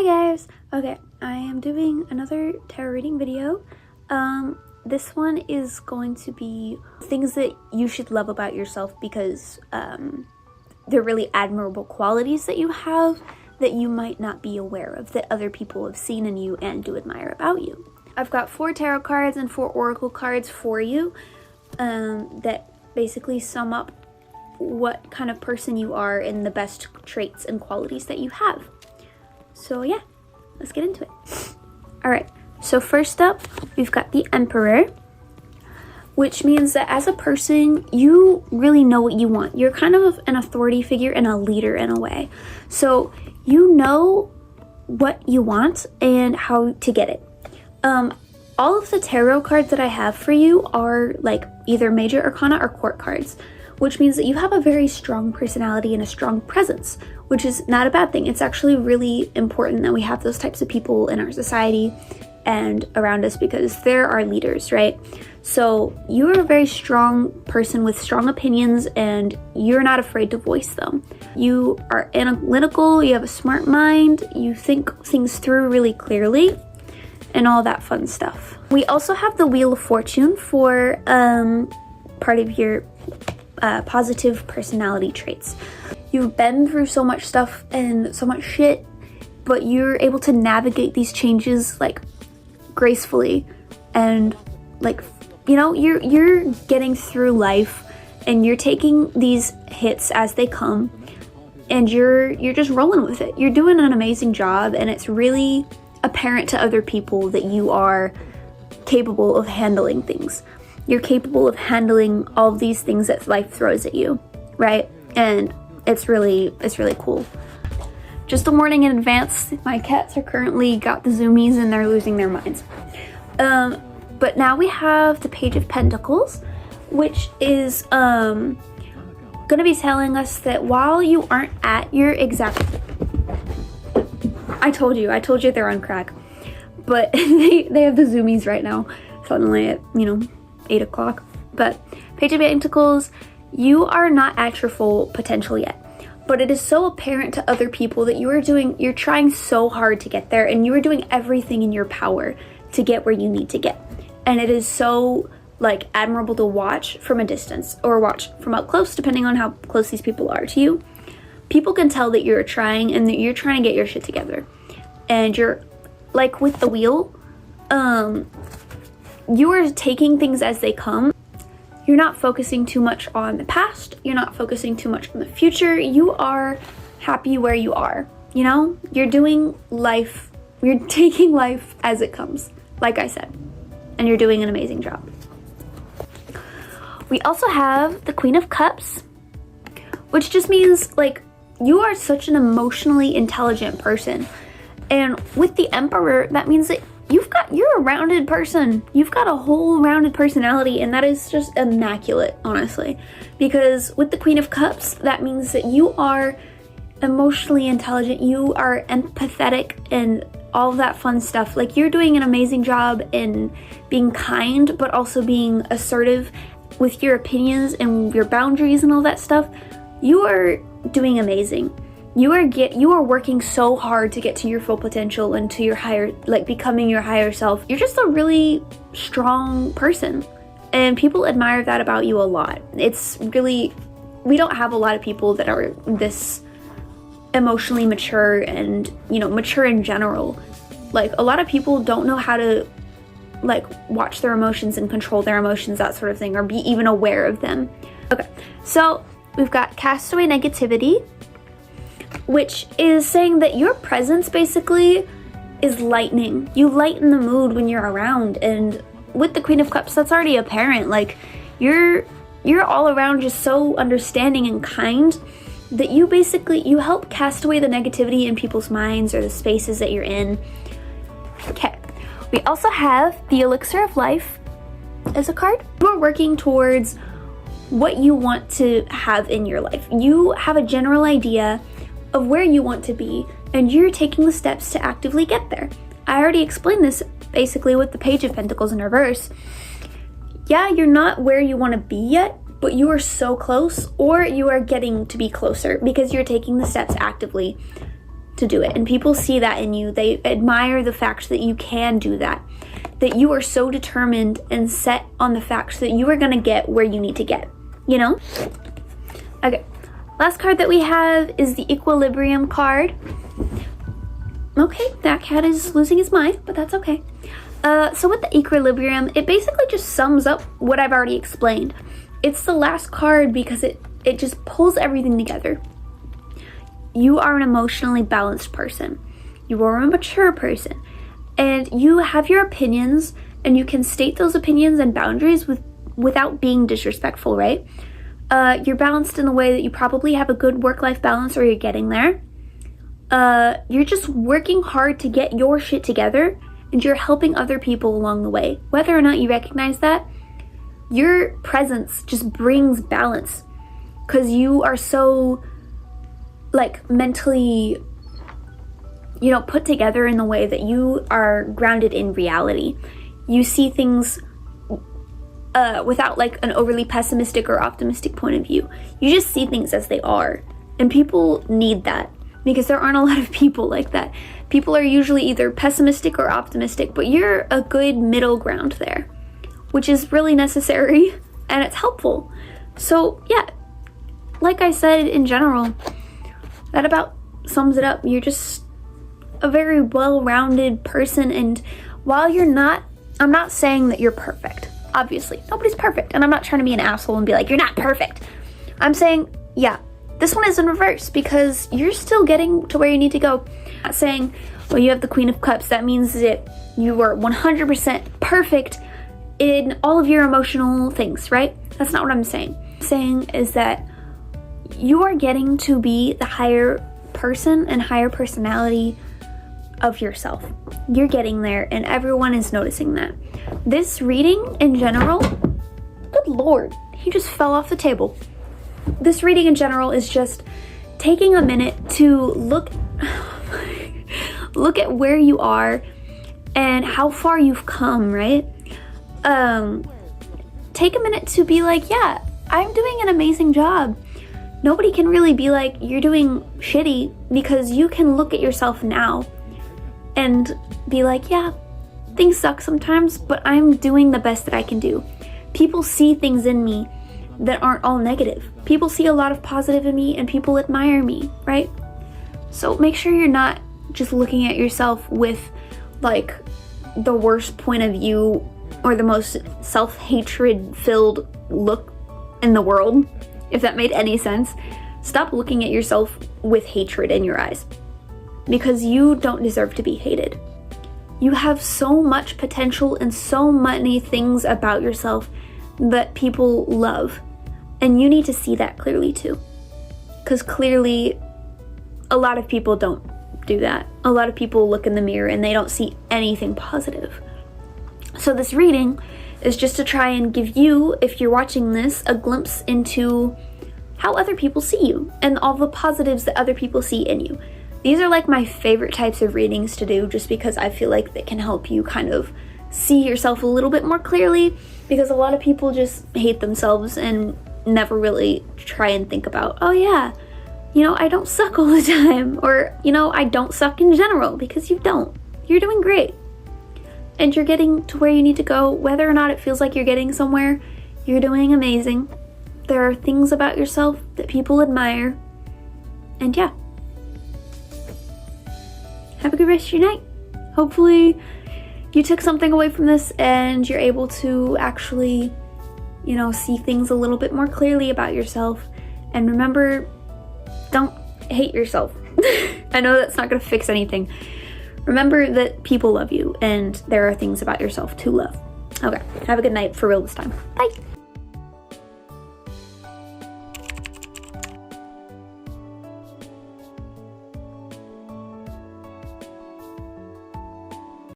Hi guys! Okay, I am doing another tarot reading video. This one is going to be things that you should love about yourself because they're really admirable qualities that you have that you might not be aware of, that other people have seen in you and do admire about you. I've got 4 tarot cards and 4 oracle cards for you that basically sum up what kind of person you are and the best traits and qualities that you have. So yeah, let's get into it. Alright, so first up, we've got the Emperor, which means that as a person, you really know what you want. You're kind of an authority figure and a leader in a way. So you know what you want and how to get it. All of the tarot cards that I have for you are like either major arcana or court cards, which means that you have a very strong personality and a strong presence, which is not a bad thing. It's actually really important that we have those types of people in our society and around us because they're our leaders, right? So you're a very strong person with strong opinions and you're not afraid to voice them. You are analytical, you have a smart mind, you think things through really clearly, and all that fun stuff. We also have the Wheel of Fortune for part of your positive personality traits. You've been through so much stuff and so much shit, but you're able to navigate these changes like gracefully and like, you know, you're getting through life and you're taking these hits as they come and you're just rolling with it. You're doing an amazing job and it's really apparent to other people that you are capable of handling things. You're capable of handling all of these things that life throws at you, right? And it's really cool. Just a warning in advance, my cats are currently got the zoomies and they're losing their minds. But now we have the Page of Pentacles, which is gonna be telling us that while you aren't at your exact... I told you they're on crack. But they have the zoomies right now, suddenly at, 8 o'clock. But Page of Pentacles, you are not at your full potential yet. But it is so apparent to other people that you're trying so hard to get there and you are doing everything in your power to get where you need to get. And it is so like admirable to watch from a distance or watch from up close, depending on how close these people are to you. People can tell that you're trying and that you're trying to get your shit together. And you're like with the wheel, you are taking things as they come. You're not focusing too much on the past. You're not focusing too much on the future. You are happy where you are. You know, you're doing life. You're taking life as it comes, like I said, and you're doing an amazing job. We also have the Queen of Cups, which just means like you are such an emotionally intelligent person. And with the Emperor, that means that you're a rounded person. You've got a whole rounded personality, and that is just immaculate, honestly. Because with the Queen of Cups, that means that you are emotionally intelligent, you are empathetic, and all of that fun stuff. Like, you're doing an amazing job in being kind, but also being assertive with your opinions and your boundaries and all that stuff. You are doing amazing. You are working so hard to get to your full potential and to your higher, like becoming your higher self. You're just a really strong person and people admire that about you a lot. It's really, we don't have a lot of people that are this emotionally mature and, mature in general. Like, a lot of people don't know how to like watch their emotions and control their emotions, that sort of thing, or be even aware of them. Okay, so we've got Castaway Negativity, which is saying that your presence basically is lightening. You lighten the mood when you're around, and with the Queen of Cups, that's already apparent. Like, you're all around just so understanding and kind that you help cast away the negativity in people's minds or the spaces that you're in. Okay, we also have the Elixir of Life as a card. You're working towards what you want to have in your life. You have a general idea of where you want to be, and you're taking the steps to actively get there. I already explained this basically with the Page of Pentacles in reverse. Yeah, you're not where you want to be yet, but you are so close, or you are getting to be closer because you're taking the steps actively to do it. And people see that in you. They admire the fact that you can do that. That you are so determined and set on the fact that you are going to get where you need to get. You know? Okay. Last card that we have is the Equilibrium card. Okay, that cat is losing his mind, but that's okay. So with the Equilibrium, it basically just sums up what I've already explained. It's the last card because it just pulls everything together. You are an emotionally balanced person. You are a mature person. And you have your opinions, and you can state those opinions and boundaries without being disrespectful, right? You're balanced in the way that you probably have a good work-life balance, or you're getting there. You're just working hard to get your shit together, and you're helping other people along the way. Whether or not you recognize that, your presence just brings balance, because you are so, like, mentally, you know, put together in the way that you are grounded in reality. You see things without, like, an overly pessimistic or optimistic point of view. You just see things as they are, and people need that, because there aren't a lot of people like that. People are usually either pessimistic or optimistic, but you're a good middle ground there, which is really necessary, and it's helpful. So yeah, like I said, in general, that about sums it up. You're just a very well-rounded person, and while I'm not saying that you're perfect. Obviously, nobody's perfect, and I'm not trying to be an asshole and be like, you're not perfect. I'm saying, yeah, this one is in reverse, because you're still getting to where you need to go. I'm not saying, well, you have the Queen of Cups, that means that you are 100% perfect in all of your emotional things, right? That's not what I'm saying. What I'm saying is that you are getting to be the higher person and higher personality of yourself. You're getting there, and everyone is noticing that. This reading in general, good lord, he just fell off the table. This reading in general is just taking a minute to look at where you are and how far you've come, right? Take a minute to be like, yeah, I'm doing an amazing job. Nobody can really be like, you're doing shitty, because you can look at yourself now and be like, yeah, things suck sometimes, but I'm doing the best that I can do. People see things in me that aren't all negative. People see a lot of positive in me, and people admire me, right? So make sure you're not just looking at yourself with, like, the worst point of view or the most self-hatred filled look in the world, if that made any sense. Stop looking at yourself with hatred in your eyes, because you don't deserve to be hated. You have so much potential and so many things about yourself that people love, and you need to see that clearly too, because clearly a lot of people don't do that. A lot of people look in the mirror and they don't see anything positive. So this reading is just to try and give you, if you're watching this, a glimpse into how other people see you and all the positives that other people see in you. These are like my favorite types of readings to do, just because I feel like they can help you kind of see yourself a little bit more clearly, because a lot of people just hate themselves and never really try and think about, oh yeah, you know, I don't suck all the time, or, you know, I don't suck in general, because you don't. You're doing great. And you're getting to where you need to go. Whether or not it feels like you're getting somewhere, you're doing amazing. There are things about yourself that people admire. And yeah. Have a good rest of your night. Hopefully you took something away from this and you're able to actually, you know, see things a little bit more clearly about yourself. And remember, don't hate yourself. I know that's not going to fix anything. Remember that people love you, and there are things about yourself to love. Okay, have a good night for real this time. Bye.